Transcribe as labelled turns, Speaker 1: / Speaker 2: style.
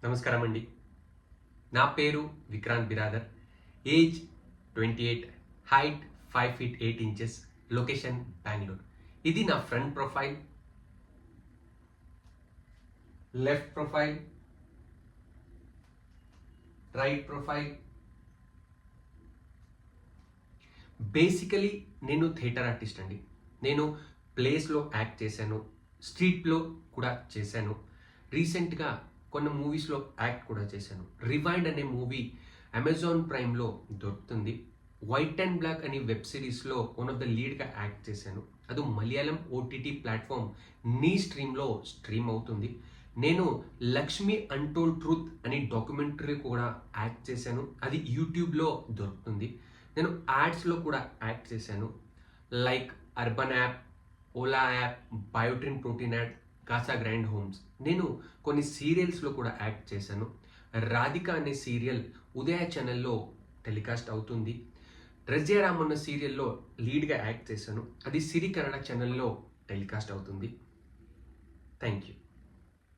Speaker 1: నమస్కారం అండి. నా పేరు Vikrant Biradar. Age 28, height 5 feet 8 inches, location Bengaluru. ఇది నా front profile, left profile, right profile. Basically నేను థియేటర్ ఆర్టిస్ట్ అండి. నేను ప్లేస్లో యాక్ట్ చేశాను, స్ట్రీట్లో కూడా చేశాను. రీసెంట్గా కొన్ని మూవీస్లో యాక్ట్ కూడా చేశాను. రివైండ్ అనే మూవీ అమెజాన్ ప్రైమ్లో దొరుకుతుంది. వైట్ అండ్ బ్లాక్ అనే వెబ్ సిరీస్లో వన్ ఆఫ్ ద లీడ్గా యాక్ట్ చేశాను. అది మలయాళం ఓటీటీ ప్లాట్ఫామ్ నీ స్ట్రీమ్లో స్ట్రీమ్ అవుతుంది. నేను లక్ష్మి అన్టోల్డ్ ట్రూత్ అనే డాక్యుమెంటరీ కూడా యాక్ట్ చేశాను. అది యూట్యూబ్లో దొరుకుతుంది. నేను యాడ్స్లో కూడా యాక్ట్ చేశాను. Like Urban app, Ola app, Biotrin protein ad, Casagrand homes. నేను కొన్ని సీరియల్స్లో కూడా యాక్ట్ చేశాను. రాధిక అనే సీరియల్ ఉదయ ఛానల్లో టెలికాస్ట్ అవుతుంది. రజియారామ్ అన్న సీరియల్లో లీడ్గా యాక్ట్ చేశాను. అది సిరి కన్నడ ఛానల్లో టెలికాస్ట్ అవుతుంది. Thank you.